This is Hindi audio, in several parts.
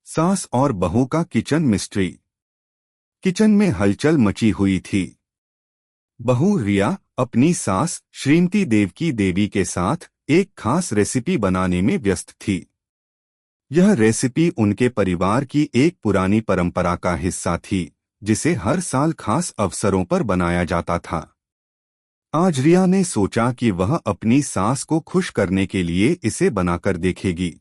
सास और बहू का किचन मिस्ट्री। किचन में हलचल मची हुई थी। बहू रिया अपनी सास श्रीमती देवकी देवी के साथ एक खास रेसिपी बनाने में व्यस्त थी। यह रेसिपी उनके परिवार की एक पुरानी परंपरा का हिस्सा थी, जिसे हर साल खास अवसरों पर बनाया जाता था। आज रिया ने सोचा कि वह अपनी सास को खुश करने के लिए इसे बनाकर देखेगी।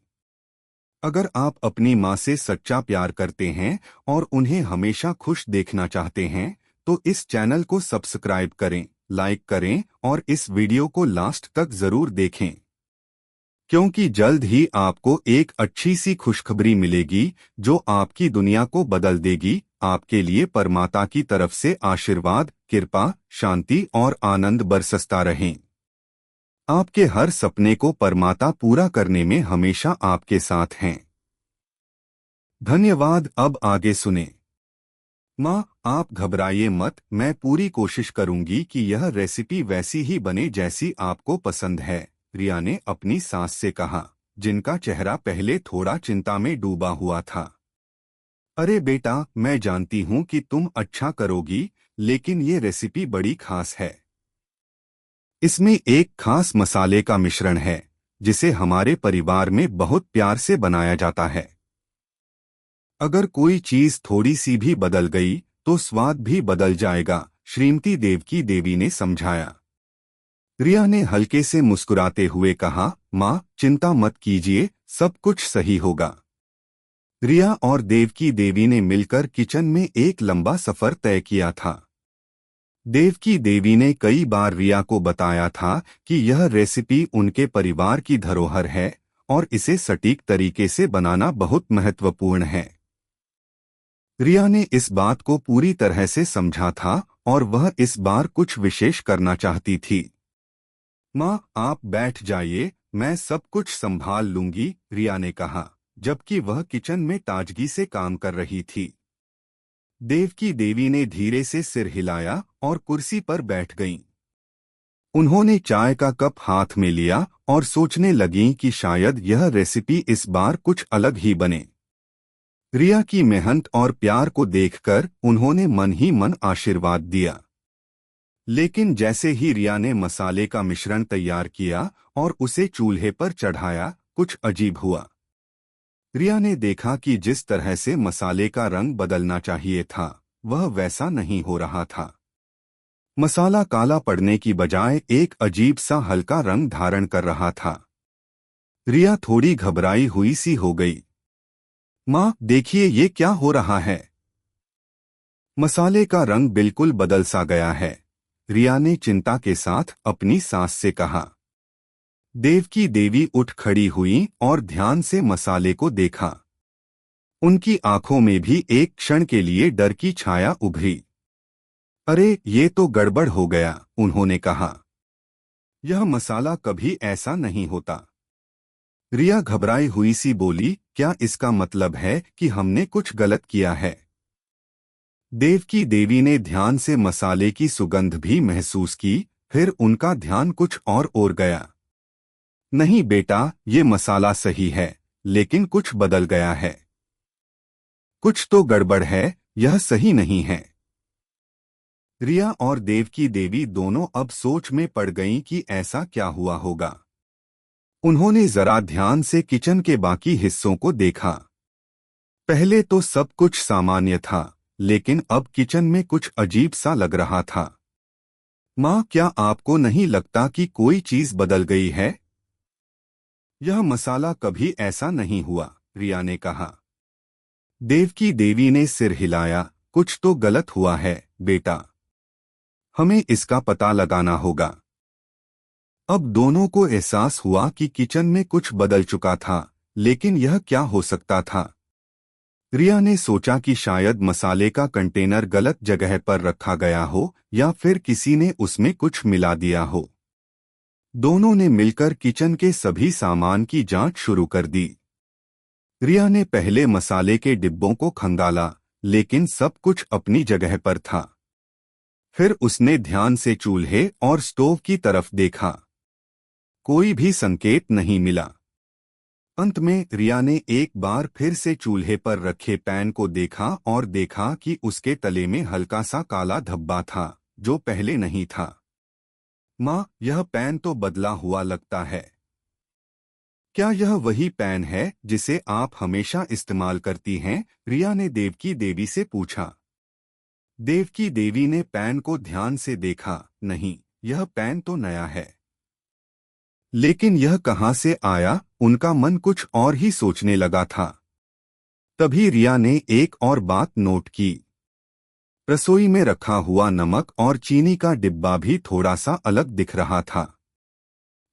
अगर आप अपनी माँ से सच्चा प्यार करते हैं और उन्हें हमेशा खुश देखना चाहते हैं, तो इस चैनल को सब्सक्राइब करें, लाइक करें और इस वीडियो को लास्ट तक जरूर देखें, क्योंकि जल्द ही आपको एक अच्छी सी खुशखबरी मिलेगी जो आपकी दुनिया को बदल देगी। आपके लिए परमात्मा की तरफ से आशीर्वाद, कृपा, शांति और आनंद बरसता रहें। आपके हर सपने को परमात्मा पूरा करने में हमेशा आपके साथ हैं। धन्यवाद। अब आगे सुने। माँ, आप घबराइए मत, मैं पूरी कोशिश करूंगी कि यह रेसिपी वैसी ही बने जैसी आपको पसंद है, रिया ने अपनी सास से कहा, जिनका चेहरा पहले थोड़ा चिंता में डूबा हुआ था। अरे बेटा, मैं जानती हूँ कि तुम अच्छा करोगी, लेकिन ये रेसिपी बड़ी खास है। इसमें एक खास मसाले का मिश्रण है, जिसे हमारे परिवार में बहुत प्यार से बनाया जाता है। अगर कोई चीज थोड़ी सी भी बदल गई, तो स्वाद भी बदल जाएगा, श्रीमती देवकी देवी ने समझाया। रिया ने हल्के से मुस्कुराते हुए कहा, माँ, चिंता मत कीजिए, सब कुछ सही होगा। रिया और देवकी देवी ने मिलकर किचन में एक लंबा सफर तय किया था। देवकी देवी ने कई बार रिया को बताया था कि यह रेसिपी उनके परिवार की धरोहर है और इसे सटीक तरीके से बनाना बहुत महत्वपूर्ण है। रिया ने इस बात को पूरी तरह से समझा था और वह इस बार कुछ विशेष करना चाहती थी। माँ, आप बैठ जाइए, मैं सब कुछ संभाल लूंगी, रिया ने कहा, जबकि वह किचन में ताजगी से काम कर रही थी। देवकी देवी ने धीरे से सिर हिलाया और कुर्सी पर बैठ गईं। उन्होंने चाय का कप हाथ में लिया और सोचने लगीं कि शायद यह रेसिपी इस बार कुछ अलग ही बने। रिया की मेहनत और प्यार को देखकर उन्होंने मन ही मन आशीर्वाद दिया। लेकिन जैसे ही रिया ने मसाले का मिश्रण तैयार किया और उसे चूल्हे पर चढ़ाया, कुछ अजीब हुआ। रिया ने देखा कि जिस तरह से मसाले का रंग बदलना चाहिए था, वह वैसा नहीं हो रहा था। मसाला काला पड़ने की बजाय एक अजीब सा हल्का रंग धारण कर रहा था। रिया थोड़ी घबराई हुई सी हो गई। माँ, देखिए ये क्या हो रहा है। मसाले का रंग बिल्कुल बदल सा गया है, रिया ने चिंता के साथ अपनी सास से कहा। देवकी देवी उठ खड़ी हुई और ध्यान से मसाले को देखा। उनकी आंखों में भी एक क्षण के लिए डर की छाया उभरी। अरे, ये तो गड़बड़ हो गया, उन्होंने कहा। यह मसाला कभी ऐसा नहीं होता। रिया घबराई हुई सी बोली, क्या इसका मतलब है कि हमने कुछ गलत किया है? देवकी देवी ने ध्यान से मसाले की सुगंध भी महसूस की, फिर उनका ध्यान कुछ और ओर गया। नहीं बेटा, ये मसाला सही है, लेकिन कुछ बदल गया है। कुछ तो गड़बड़ है, यह सही नहीं है। रिया और देवकी देवी दोनों अब सोच में पड़ गईं कि ऐसा क्या हुआ होगा। उन्होंने जरा ध्यान से किचन के बाकी हिस्सों को देखा। पहले तो सब कुछ सामान्य था, लेकिन अब किचन में कुछ अजीब सा लग रहा था। माँ, क्या आपको नहीं लगता कि कोई चीज बदल गई है? यह मसाला कभी ऐसा नहीं हुआ, रिया ने कहा। देवकी देवी ने सिर हिलाया, कुछ तो गलत हुआ है, बेटा। हमें इसका पता लगाना होगा। अब दोनों को एहसास हुआ कि किचन में कुछ बदल चुका था, लेकिन यह क्या हो सकता था? रिया ने सोचा कि शायद मसाले का कंटेनर गलत जगह पर रखा गया हो या फिर किसी ने उसमें कुछ मिला दिया हो। दोनों ने मिलकर किचन के सभी सामान की जांच शुरू कर दी। रिया ने पहले मसाले के डिब्बों को खंगाला, लेकिन सब कुछ अपनी जगह पर था। फिर उसने ध्यान से चूल्हे और स्टोव की तरफ देखा। कोई भी संकेत नहीं मिला। अंत में रिया ने एक बार फिर से चूल्हे पर रखे पैन को देखा और देखा कि उसके तले में हल्का सा काला धब्बा था जो पहले नहीं था। माँ, यह पैन तो बदला हुआ लगता है। क्या यह वही पैन है जिसे आप हमेशा इस्तेमाल करती हैं? रिया ने देवकी देवी से पूछा। देवकी देवी ने पैन को ध्यान से देखा। नहीं, यह पैन तो नया है। लेकिन यह कहाँ से आया? उनका मन कुछ और ही सोचने लगा था। तभी रिया ने एक और बात नोट की। रसोई में रखा हुआ नमक और चीनी का डिब्बा भी थोड़ा सा अलग दिख रहा था।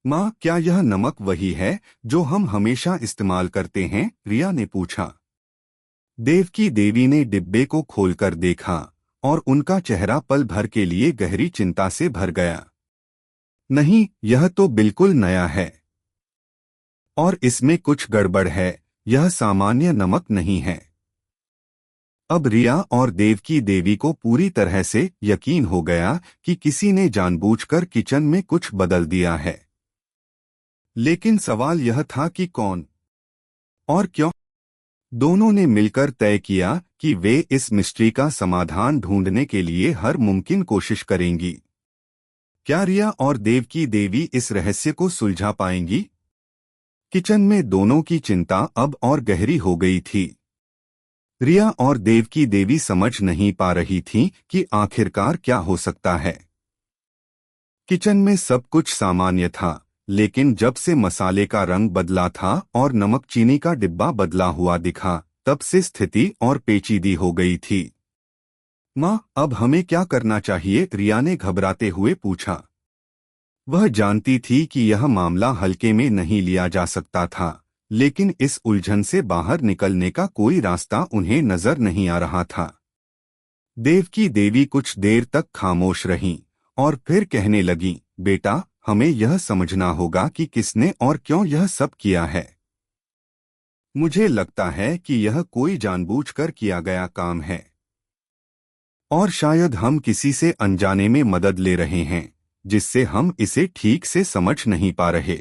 माँ, क्या यह नमक वही है जो हम हमेशा इस्तेमाल करते हैं? रिया ने पूछा। देवकी देवी ने डिब्बे को खोलकर देखा और उनका चेहरा पल भर के लिए गहरी चिंता से भर गया। नहीं, यह तो बिल्कुल नया है और इसमें कुछ गड़बड़ है। यह सामान्य नमक नहीं है। अब रिया और देवकी देवी को पूरी तरह से यकीन हो गया कि किसी ने जानबूझकर किचन में कुछ बदल दिया है। लेकिन सवाल यह था कि कौन और क्यों? दोनों ने मिलकर तय किया कि वे इस मिस्ट्री का समाधान ढूंढने के लिए हर मुमकिन कोशिश करेंगी। क्या रिया और देवकी देवी इस रहस्य को सुलझा पाएंगी? किचन में दोनों की चिंता अब और गहरी हो गई थी। रिया और देवकी देवी समझ नहीं पा रही थीं कि आखिरकार क्या हो सकता है। किचन में सब कुछ सामान्य था, लेकिन जब से मसाले का रंग बदला था और नमक चीनी का डिब्बा बदला हुआ दिखा, तब से स्थिति और पेचीदी हो गई थी। माँ, अब हमें क्या करना चाहिए? रिया ने घबराते हुए पूछा। वह जानती थी कि यह मामला हल्के में नहीं लिया जा सकता था, लेकिन इस उलझन से बाहर निकलने का कोई रास्ता उन्हें नजर नहीं आ रहा था। देवकी देवी कुछ देर तक खामोश रहीं और फिर कहने लगीं, बेटा, हमें यह समझना होगा कि किसने और क्यों यह सब किया है। मुझे लगता है कि यह कोई जानबूझकर किया गया काम है और शायद हम किसी से अनजाने में मदद ले रहे हैं, जिससे हम इसे ठीक से समझ नहीं पा रहे।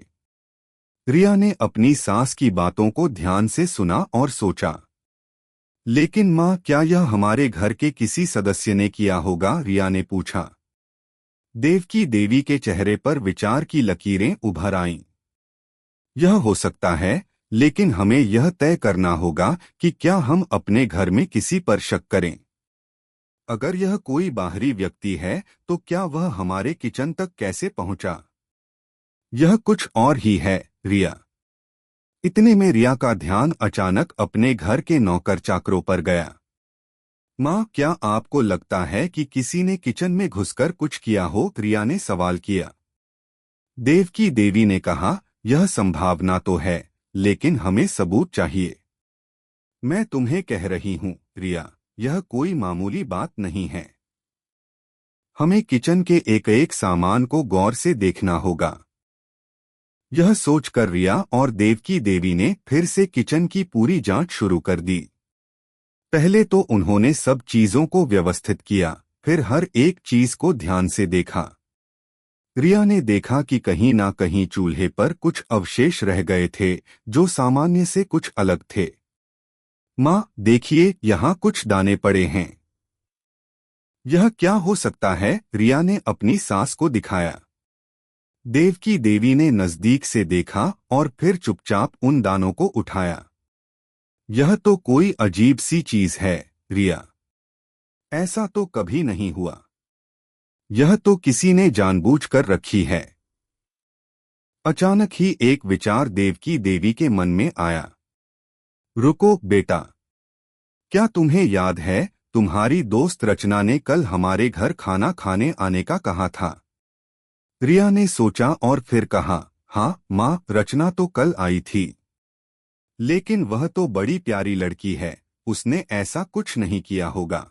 रिया ने अपनी सास की बातों को ध्यान से सुना और सोचा। लेकिन माँ, क्या यह हमारे घर के किसी सदस्य ने किया होगा? रिया ने पूछा। देवकी देवी के चेहरे पर विचार की लकीरें उभर आईं। यह हो सकता है, लेकिन हमें यह तय करना होगा कि क्या हम अपने घर में किसी पर शक करें। अगर यह कोई बाहरी व्यक्ति है, तो क्या वह हमारे किचन तक कैसे पहुंचा? यह कुछ और ही है, रिया। इतने में रिया का ध्यान अचानक अपने घर के नौकर चाकरों पर गया। माँ, क्या आपको लगता है कि किसी ने किचन में घुसकर कुछ किया हो? रिया ने सवाल किया। देवकी देवी ने कहा, यह संभावना तो है, लेकिन हमें सबूत चाहिए। मैं तुम्हें कह रही हूँ, रिया, यह कोई मामूली बात नहीं है। हमें किचन के एक एक सामान को गौर से देखना होगा। यह सोचकर रिया और देवकी देवी ने फिर से किचन की पूरी जांच शुरू कर दी। पहले तो उन्होंने सब चीजों को व्यवस्थित किया, फिर हर एक चीज को ध्यान से देखा। रिया ने देखा कि कहीं ना कहीं चूल्हे पर कुछ अवशेष रह गए थे जो सामान्य से कुछ अलग थे। माँ, देखिए, यहाँ कुछ दाने पड़े हैं। यह क्या हो सकता है? रिया ने अपनी सास को दिखाया। देवकी देवी ने नजदीक से देखा और फिर चुपचाप उन दानों को उठाया। यह तो कोई अजीब सी चीज है, रिया। ऐसा तो कभी नहीं हुआ। यह तो किसी ने जानबूझकर रखी है। अचानक ही एक विचार देवकी देवी के मन में आया। रुको बेटा, क्या तुम्हें याद है तुम्हारी दोस्त रचना ने कल हमारे घर खाना खाने आने का कहा था? रिया ने सोचा और फिर कहा, हाँ माँ, रचना तो कल आई थी। लेकिन वह तो बड़ी प्यारी लड़की है, उसने ऐसा कुछ नहीं किया होगा।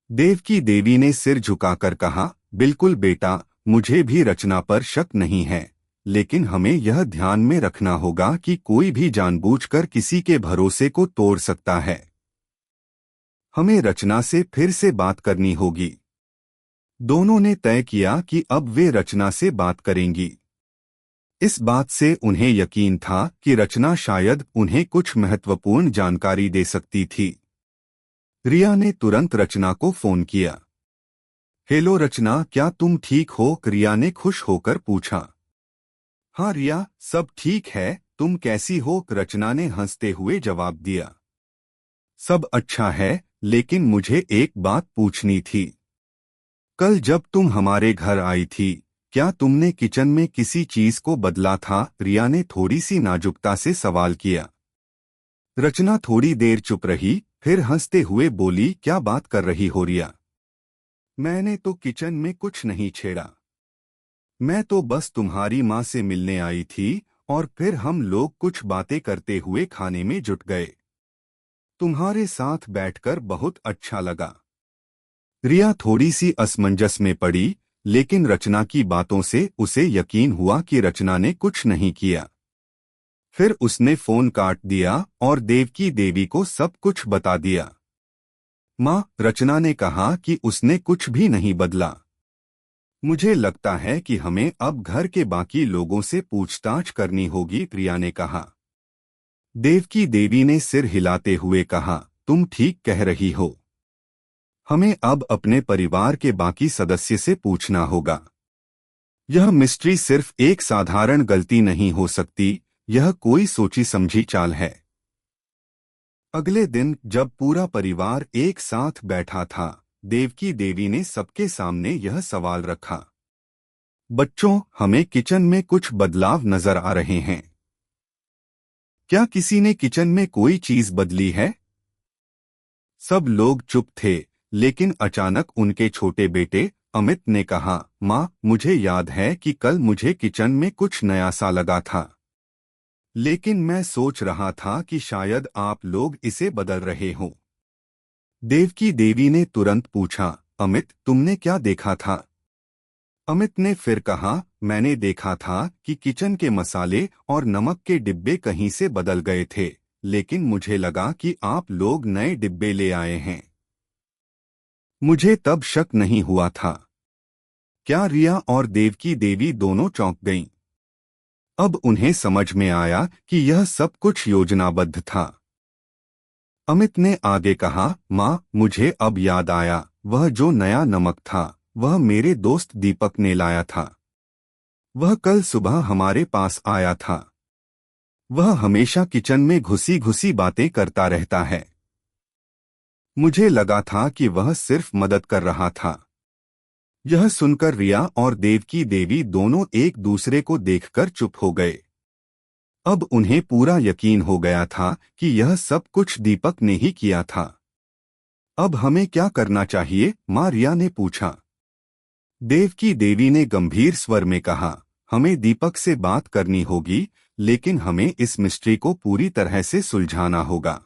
देवकी देवी ने सिर झुकाकर कहा, बिल्कुल बेटा, मुझे भी रचना पर शक नहीं है, लेकिन हमें यह ध्यान में रखना होगा कि कोई भी जानबूझकर किसी के भरोसे को तोड़ सकता है। हमें रचना से फिर से बात करनी होगी। दोनों ने तय किया कि अब वे रचना से बात करेंगी। इस बात से उन्हें यकीन था कि रचना शायद उन्हें कुछ महत्वपूर्ण जानकारी दे सकती थी। रिया ने तुरंत रचना को फोन किया। हेलो रचना, क्या तुम ठीक हो? रिया ने खुश होकर पूछा। हाँ रिया, सब ठीक है, तुम कैसी हो? रचना ने हंसते हुए जवाब दिया। सब अच्छा है, लेकिन मुझे एक बात पूछनी थी। कल जब तुम हमारे घर आई थी, क्या तुमने किचन में किसी चीज को बदला था? रिया ने थोड़ी सी नाजुकता से सवाल किया। रचना थोड़ी देर चुप रही, फिर हंसते हुए बोली, क्या बात कर रही हो रिया? मैंने तो किचन में कुछ नहीं छेड़ा। मैं तो बस तुम्हारी माँ से मिलने आई थी और फिर हम लोग कुछ बातें करते हुए खाने में जुट गए। तुम्हारे साथ बैठकर बहुत अच्छा लगा। रिया थोड़ी सी असमंजस में पड़ी, लेकिन रचना की बातों से उसे यकीन हुआ कि रचना ने कुछ नहीं किया। फिर उसने फोन काट दिया और देवकी देवी को सब कुछ बता दिया। माँ, रचना ने कहा कि उसने कुछ भी नहीं बदला। मुझे लगता है कि हमें अब घर के बाकी लोगों से पूछताछ करनी होगी, प्रिया ने कहा। देवकी देवी ने सिर हिलाते हुए कहा, तुम ठीक कह रही हो। हमें अब अपने परिवार के बाकी सदस्य से पूछना होगा। यह मिस्ट्री सिर्फ एक साधारण गलती नहीं हो सकती, यह कोई सोची समझी चाल है। अगले दिन जब पूरा परिवार एक साथ बैठा था, देवकी देवी ने सबके सामने यह सवाल रखा। बच्चों, हमें किचन में कुछ बदलाव नजर आ रहे हैं। क्या किसी ने किचन में कोई चीज बदली है? सब लोग चुप थे, लेकिन अचानक उनके छोटे बेटे अमित ने कहा, माँ, मुझे याद है कि कल मुझे किचन में कुछ नया सा लगा था। लेकिन मैं सोच रहा था कि शायद आप लोग इसे बदल रहे हो। देवकी देवी ने तुरंत पूछा, अमित, तुमने क्या देखा था? अमित ने फिर कहा, मैंने देखा था कि किचन के मसाले और नमक के डिब्बे कहीं से बदल गए थे, लेकिन मुझे लगा कि आप लोग नए डिब्बे ले आए हैं। मुझे तब शक नहीं हुआ था। क्या रिया और देवकी देवी दोनों चौंक गईं? अब उन्हें समझ में आया कि यह सब कुछ योजनाबद्ध था। अमित ने आगे कहा, माँ, मुझे अब याद आया, वह जो नया नमक था, वह मेरे दोस्त दीपक ने लाया था। वह कल सुबह हमारे पास आया था। वह हमेशा किचन में घुसी घुसी बातें करता रहता है। मुझे लगा था कि वह सिर्फ मदद कर रहा था। यह सुनकर रिया और देवकी देवी दोनों एक दूसरे को देखकर चुप हो गए। अब उन्हें पूरा यकीन हो गया था कि यह सब कुछ दीपक ने ही किया था। अब हमें क्या करना चाहिए? माँ, रिया ने पूछा। देवकी देवी ने गंभीर स्वर में कहा, हमें दीपक से बात करनी होगी, लेकिन हमें इस मिस्ट्री को पूरी तरह से सुलझाना होगा।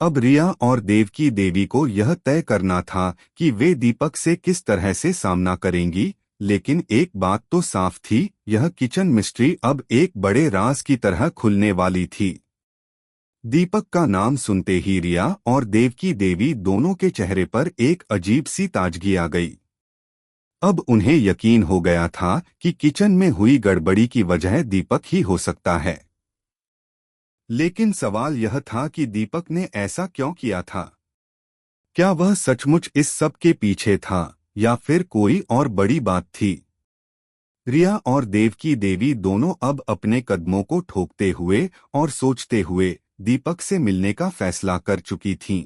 अब रिया और देवकी देवी को यह तय करना था कि वे दीपक से किस तरह से सामना करेंगी, लेकिन एक बात तो साफ थी, यह किचन मिस्ट्री अब एक बड़े राज की तरह खुलने वाली थी। दीपक का नाम सुनते ही रिया और देवकी देवी दोनों के चेहरे पर एक अजीब सी ताजगी आ गई। अब उन्हें यकीन हो गया था कि किचन में हुई गड़बड़ी की वजह दीपक ही हो सकता है। लेकिन सवाल यह था कि दीपक ने ऐसा क्यों किया था? क्या वह सचमुच इस सब के पीछे था, या फिर कोई और बड़ी बात थी? रिया और देवकी देवी दोनों अब अपने कदमों को ठोकते हुए और सोचते हुए दीपक से मिलने का फैसला कर चुकी थीं।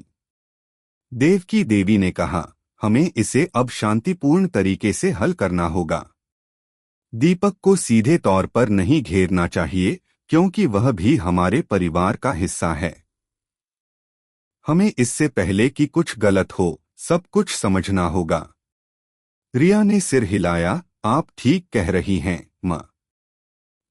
देवकी देवी ने कहा, हमें इसे अब शांतिपूर्ण तरीके से हल करना होगा। दीपक को सीधे तौर पर नहीं घेरना चाहिए, क्योंकि वह भी हमारे परिवार का हिस्सा है। हमें इससे पहले कि कुछ गलत हो, सब कुछ समझना होगा। रिया ने सिर हिलाया, आप ठीक कह रही हैं, माँ।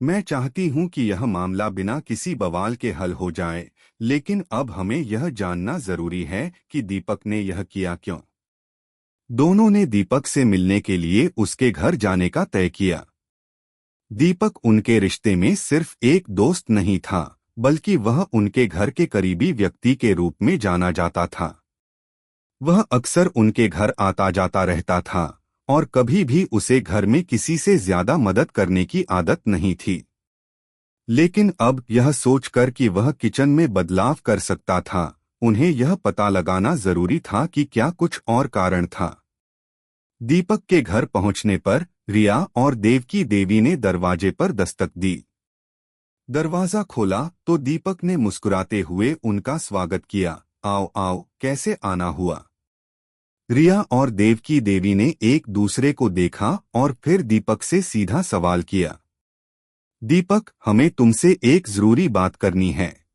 मैं चाहती हूं कि यह मामला बिना किसी बवाल के हल हो जाए, लेकिन अब हमें यह जानना जरूरी है कि दीपक ने यह किया क्यों। दोनों ने दीपक से मिलने के लिए उसके घर जाने का तय किया। दीपक उनके रिश्ते में सिर्फ एक दोस्त नहीं था, बल्कि वह उनके घर के करीबी व्यक्ति के रूप में जाना जाता था। वह अक्सर उनके घर आता जाता रहता था और कभी भी उसे घर में किसी से ज्यादा मदद करने की आदत नहीं थी। लेकिन अब यह सोचकर कि वह किचन में बदलाव कर सकता था, उन्हें यह पता लगाना जरूरी था कि क्या कुछ और कारण था। दीपक के घर पहुंचने पर रिया और देवकी देवी ने दरवाजे पर दस्तक दी। दरवाजा खोला तो दीपक ने मुस्कुराते हुए उनका स्वागत किया। आओ आओ, कैसे आना हुआ? रिया और देवकी देवी ने एक दूसरे को देखा और फिर दीपक से सीधा सवाल किया। दीपक, हमें तुमसे एक जरूरी बात करनी है।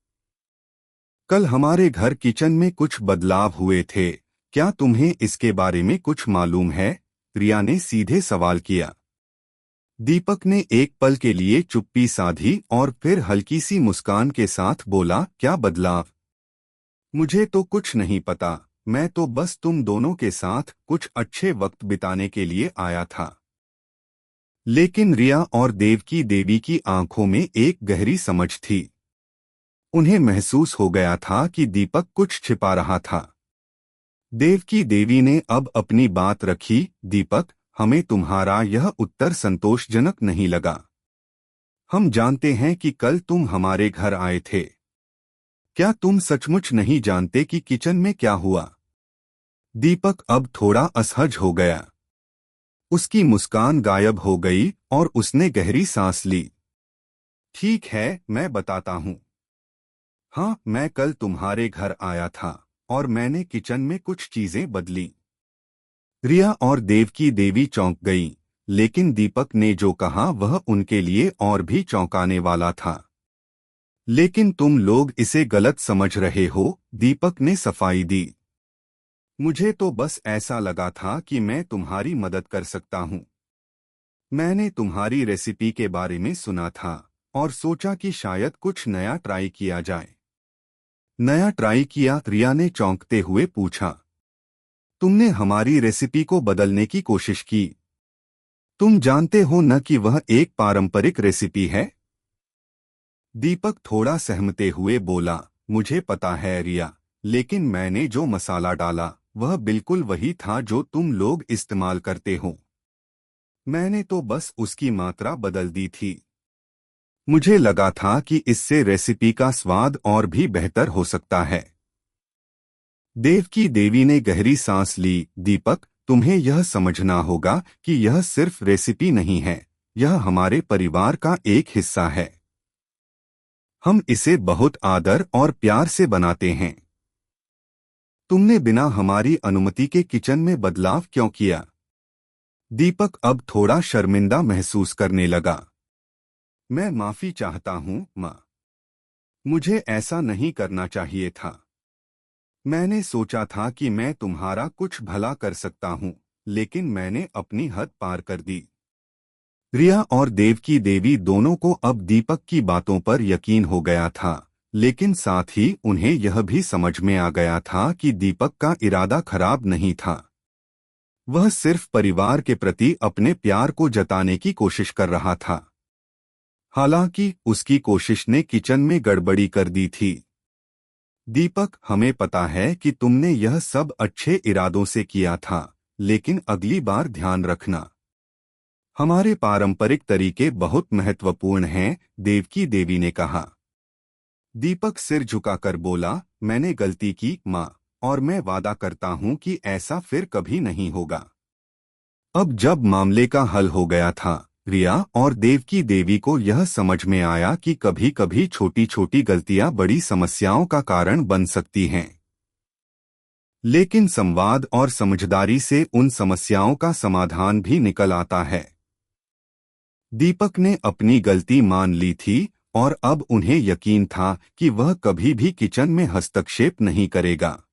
कल हमारे घर किचन में कुछ बदलाव हुए थे, क्या तुम्हें इसके बारे में कुछ मालूम है? रिया ने सीधे सवाल किया। दीपक ने एक पल के लिए चुप्पी साधी और फिर हल्की सी मुस्कान के साथ बोला, क्या बदलाव? मुझे तो कुछ नहीं पता, मैं तो बस तुम दोनों के साथ कुछ अच्छे वक्त बिताने के लिए आया था। लेकिन रिया और देवकी देवी की आंखों में एक गहरी समझ थी। उन्हें महसूस हो गया था कि दीपक कुछ छिपा रहा था। देवकी देवी ने अब अपनी बात रखी। दीपक, हमें तुम्हारा यह उत्तर संतोषजनक नहीं लगा। हम जानते हैं कि कल तुम हमारे घर आए थे। क्या तुम सचमुच नहीं जानते कि किचन में क्या हुआ? दीपक अब थोड़ा असहज हो गया। उसकी मुस्कान गायब हो गई और उसने गहरी सांस ली। ठीक है, मैं बताता हूँ। हाँ, मैं कल तुम्हारे घर आया था और मैंने किचन में कुछ चीजें बदली। रिया और देवकी देवी चौंक गईं, लेकिन दीपक ने जो कहा वह उनके लिए और भी चौंकाने वाला था। लेकिन तुम लोग इसे गलत समझ रहे हो, दीपक ने सफाई दी। मुझे तो बस ऐसा लगा था कि मैं तुम्हारी मदद कर सकता हूँ। मैंने तुम्हारी रेसिपी के बारे में सुना था और सोचा कि शायद कुछ नया ट्राई किया जाए। नया ट्राई किया? रिया ने चौंकते हुए पूछा। तुमने हमारी रेसिपी को बदलने की कोशिश की? तुम जानते हो न कि वह एक पारंपरिक रेसिपी है? दीपक थोड़ा सहमते हुए बोला, मुझे पता है रिया, लेकिन मैंने जो मसाला डाला वह बिल्कुल वही था जो तुम लोग इस्तेमाल करते हो। मैंने तो बस उसकी मात्रा बदल दी थी। मुझे लगा था कि इससे रेसिपी का स्वाद और भी बेहतर हो सकता है। देवकी देवी ने गहरी सांस ली। दीपक, तुम्हें यह समझना होगा कि यह सिर्फ रेसिपी नहीं है, यह हमारे परिवार का एक हिस्सा है। हम इसे बहुत आदर और प्यार से बनाते हैं। तुमने बिना हमारी अनुमति के किचन में बदलाव क्यों किया? दीपक अब थोड़ा शर्मिंदा महसूस करने लगा। मैं माफी चाहता हूँ माँ। मुझे ऐसा नहीं करना चाहिए था। मैंने सोचा था कि मैं तुम्हारा कुछ भला कर सकता हूँ, लेकिन मैंने अपनी हद पार कर दी। रिया और देवकी देवी दोनों को अब दीपक की बातों पर यकीन हो गया था, लेकिन साथ ही उन्हें यह भी समझ में आ गया था कि दीपक का इरादा खराब नहीं था। वह सिर्फ परिवार के प्रति अपने प्यार को जताने की कोशिश कर रहा था। हालांकि उसकी कोशिश ने किचन में गड़बड़ी कर दी थी। दीपक, हमें पता है कि तुमने यह सब अच्छे इरादों से किया था, लेकिन अगली बार ध्यान रखना। हमारे पारंपरिक तरीके बहुत महत्वपूर्ण हैं, देवकी देवी ने कहा। दीपक सिर झुकाकर बोला, मैंने गलती की माँ, और मैं वादा करता हूँ कि ऐसा फिर कभी नहीं होगा। अब जब मामले का हल हो गया था, रिया और देवकी देवी को यह समझ में आया कि कभी-कभी छोटी-छोटी गलतियां बड़ी समस्याओं का कारण बन सकती हैं। लेकिन संवाद और समझदारी से उन समस्याओं का समाधान भी निकल आता है। दीपक ने अपनी गलती मान ली थी और अब उन्हें यकीन था कि वह कभी भी किचन में हस्तक्षेप नहीं करेगा।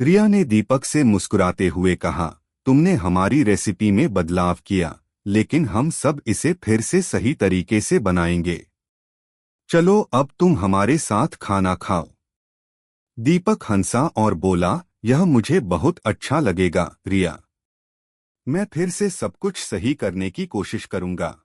रिया ने दीपक से मुस्कुराते हुए कहा, तुमने हमारी रेसिपी में बदलाव किया, लेकिन हम सब इसे फिर से सही तरीके से बनाएंगे। चलो अब तुम हमारे साथ खाना खाओ। दीपक हंसा और बोला, यह मुझे बहुत अच्छा लगेगा रिया। मैं फिर से सब कुछ सही करने की कोशिश करूंगा।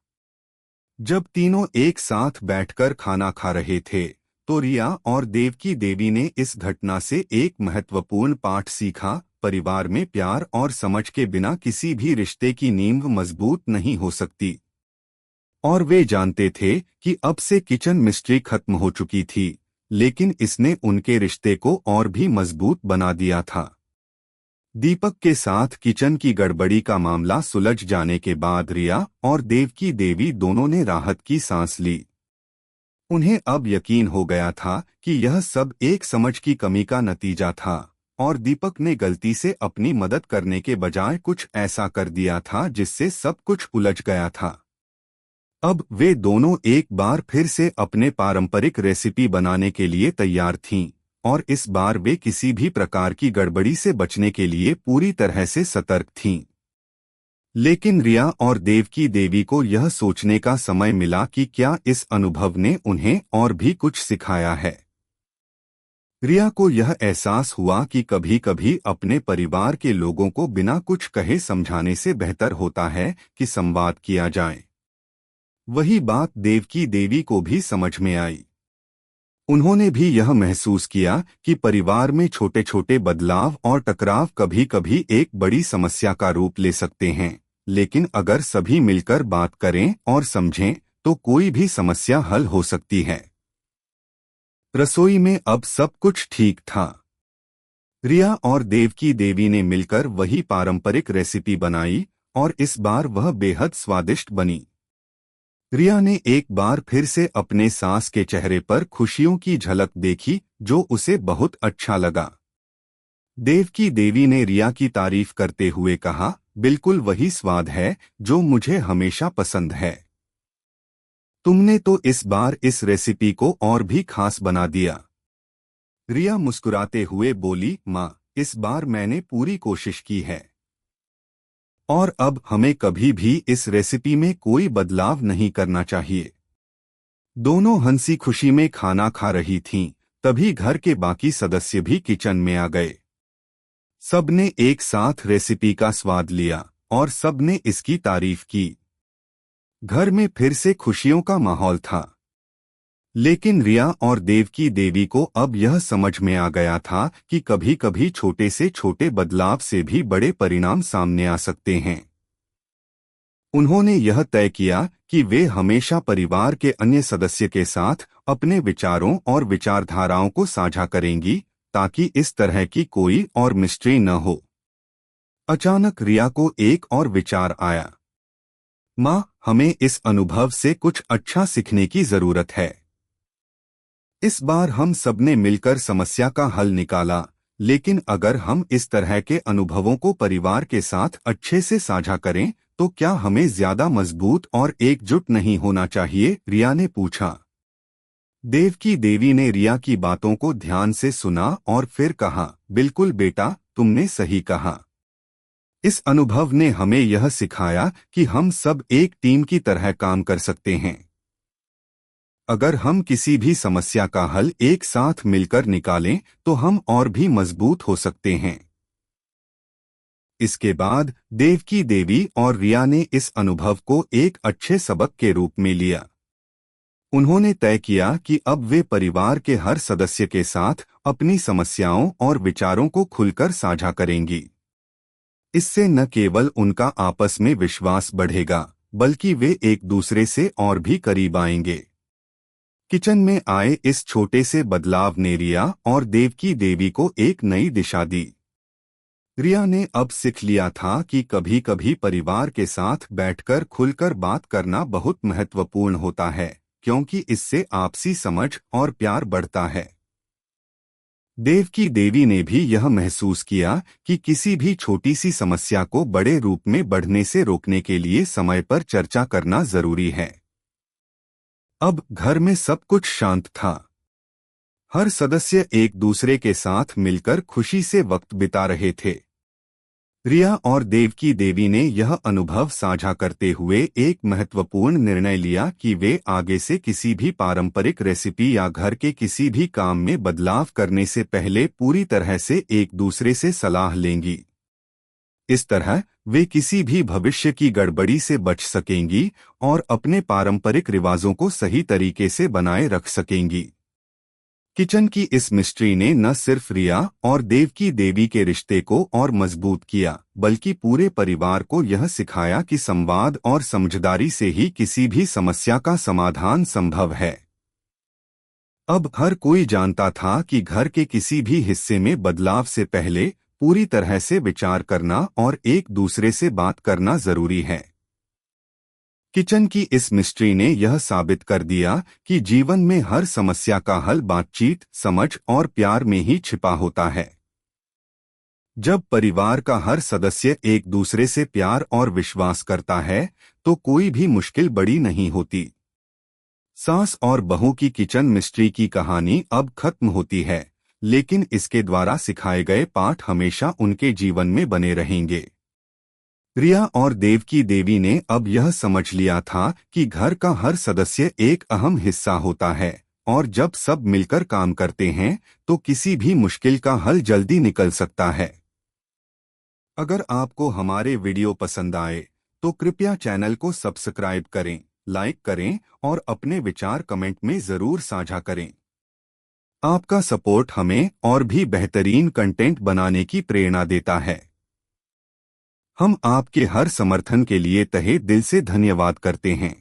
जब तीनों एक साथ बैठकर खाना खा रहे थे, तो रिया और देवकी देवी ने इस घटना से एक महत्वपूर्ण पाठ सीखा। परिवार में प्यार और समझ के बिना किसी भी रिश्ते की नींव मजबूत नहीं हो सकती। और वे जानते थे कि अब से किचन मिस्ट्री खत्म हो चुकी थी, लेकिन इसने उनके रिश्ते को और भी मजबूत बना दिया था। दीपक के साथ किचन की गड़बड़ी का मामला सुलझ जाने के बाद रिया और देवकी देवी दोनों ने राहत की सांस ली। उन्हें अब यकीन हो गया था कि यह सब एक समझ की कमी का नतीजा था और दीपक ने गलती से अपनी मदद करने के बजाय कुछ ऐसा कर दिया था जिससे सब कुछ उलझ गया था। अब वे दोनों एक बार फिर से अपने पारंपरिक रेसिपी बनाने के लिए तैयार थीं और इस बार वे किसी भी प्रकार की गड़बड़ी से बचने के लिए पूरी तरह से सतर्क थीं। लेकिन रिया और देवकी देवी को यह सोचने का समय मिला कि क्या इस अनुभव ने उन्हें और भी कुछ सिखाया है। रिया को यह एहसास हुआ कि कभी-कभी अपने परिवार के लोगों को बिना कुछ कहे समझाने से बेहतर होता है कि संवाद किया जाए। वही बात देवकी देवी को भी समझ में आई। उन्होंने भी यह महसूस किया कि परिवार में छोटे छोटे बदलाव और टकराव कभी-कभी एक बड़ी समस्या का रूप ले सकते हैं, लेकिन अगर सभी मिलकर बात करें और समझें तो कोई भी समस्या हल हो सकती है। रसोई में अब सब कुछ ठीक था। रिया और देवकी देवी ने मिलकर वही पारंपरिक रेसिपी बनाई और इस बार वह बेहद स्वादिष्ट बनी। रिया ने एक बार फिर से अपने सास के चेहरे पर खुशियों की झलक देखी, जो उसे बहुत अच्छा लगा। देवकी देवी ने रिया की तारीफ करते हुए कहा, बिल्कुल वही स्वाद है जो मुझे हमेशा पसंद है। तुमने तो इस बार इस रेसिपी को और भी खास बना दिया। रिया मुस्कुराते हुए बोली, माँ, इस बार मैंने पूरी कोशिश की है और अब हमें कभी भी इस रेसिपी में कोई बदलाव नहीं करना चाहिए। दोनों हंसी खुशी में खाना खा रही थीं, तभी घर के बाकी सदस्य भी किचन में आ गए। सबने एक साथ रेसिपी का स्वाद लिया और सबने इसकी तारीफ की। घर में फिर से खुशियों का माहौल था। लेकिन रिया और देवकी देवी को अब यह समझ में आ गया था कि कभी-कभी छोटे से छोटे बदलाव से भी बड़े परिणाम सामने आ सकते हैं। उन्होंने यह तय किया कि वे हमेशा परिवार के अन्य सदस्य के साथ अपने विचारों और विचारधाराओं को साझा करेंगी, ताकि इस तरह की कोई और मिस्ट्री न हो। अचानक रिया को एक और विचार आया, माँ, हमें इस अनुभव से कुछ अच्छा सीखने की जरूरत है। इस बार हम सबने मिलकर समस्या का हल निकाला, लेकिन अगर हम इस तरह के अनुभवों को परिवार के साथ अच्छे से साझा करें तो क्या हमें ज्यादा मजबूत और एकजुट नहीं होना चाहिए? रिया ने पूछा। देवकी देवी ने रिया की बातों को ध्यान से सुना और फिर कहा, बिल्कुल बेटा, तुमने सही कहा। इस अनुभव ने हमें यह सिखाया कि हम सब एक टीम की तरह काम कर सकते हैं। अगर हम किसी भी समस्या का हल एक साथ मिलकर निकालें तो हम और भी मजबूत हो सकते हैं। इसके बाद देवकी देवी और रिया ने इस अनुभव को एक अच्छे सबक के रूप में लिया। उन्होंने तय किया कि अब वे परिवार के हर सदस्य के साथ अपनी समस्याओं और विचारों को खुलकर साझा करेंगी। इससे न केवल उनका आपस में विश्वास बढ़ेगा, बल्कि वे एक दूसरे से और भी करीब आएंगे। किचन में आए इस छोटे से बदलाव ने रिया और देवकी देवी को एक नई दिशा दी। रिया ने अब सीख लिया था कि कभी-कभी परिवार के साथ बैठकर खुलकर बात करना बहुत महत्वपूर्ण होता है, क्योंकि इससे आपसी समझ और प्यार बढ़ता है। देवकी देवी ने भी यह महसूस किया कि किसी भी छोटी सी समस्या को बड़े रूप में बढ़ने से रोकने के लिए समय पर चर्चा करना जरूरी है। अब घर में सब कुछ शांत था। हर सदस्य एक दूसरे के साथ मिलकर खुशी से वक्त बिता रहे थे। रिया और देवकी देवी ने यह अनुभव साझा करते हुए एक महत्वपूर्ण निर्णय लिया कि वे आगे से किसी भी पारंपरिक रेसिपी या घर के किसी भी काम में बदलाव करने से पहले पूरी तरह से एक दूसरे से सलाह लेंगी। इस तरह वे किसी भी भविष्य की गड़बड़ी से बच सकेंगी और अपने पारंपरिक रिवाजों को सही तरीके से बनाए रख सकेंगी। किचन की इस मिस्ट्री ने न सिर्फ रिया और देव की देवी के रिश्ते को और मजबूत किया, बल्कि पूरे परिवार को यह सिखाया कि संवाद और समझदारी से ही किसी भी समस्या का समाधान संभव है। अब हर कोई जानता था कि घर के किसी भी हिस्से में बदलाव से पहले पूरी तरह से विचार करना और एक दूसरे से बात करना जरूरी है। किचन की इस मिस्ट्री ने यह साबित कर दिया कि जीवन में हर समस्या का हल बातचीत, समझ और प्यार में ही छिपा होता है। जब परिवार का हर सदस्य एक दूसरे से प्यार और विश्वास करता है, तो कोई भी मुश्किल बड़ी नहीं होती। सास और बहू की किचन मिस्ट्री की कहानी अब खत्म होती है, लेकिन इसके द्वारा सिखाए गए पाठ हमेशा उनके जीवन में बने रहेंगे। रिया और देव की देवी ने अब यह समझ लिया था कि घर का हर सदस्य एक अहम हिस्सा होता है, और जब सब मिलकर काम करते हैं तो किसी भी मुश्किल का हल जल्दी निकल सकता है। अगर आपको हमारे वीडियो पसंद आए तो कृपया चैनल को सब्सक्राइब करें, लाइक करें और अपने विचार कमेंट में जरूर साझा करें। आपका सपोर्ट हमें और भी बेहतरीन कंटेंट बनाने की प्रेरणा देता है। हम आपके हर समर्थन के लिए तहे दिल से धन्यवाद करते हैं।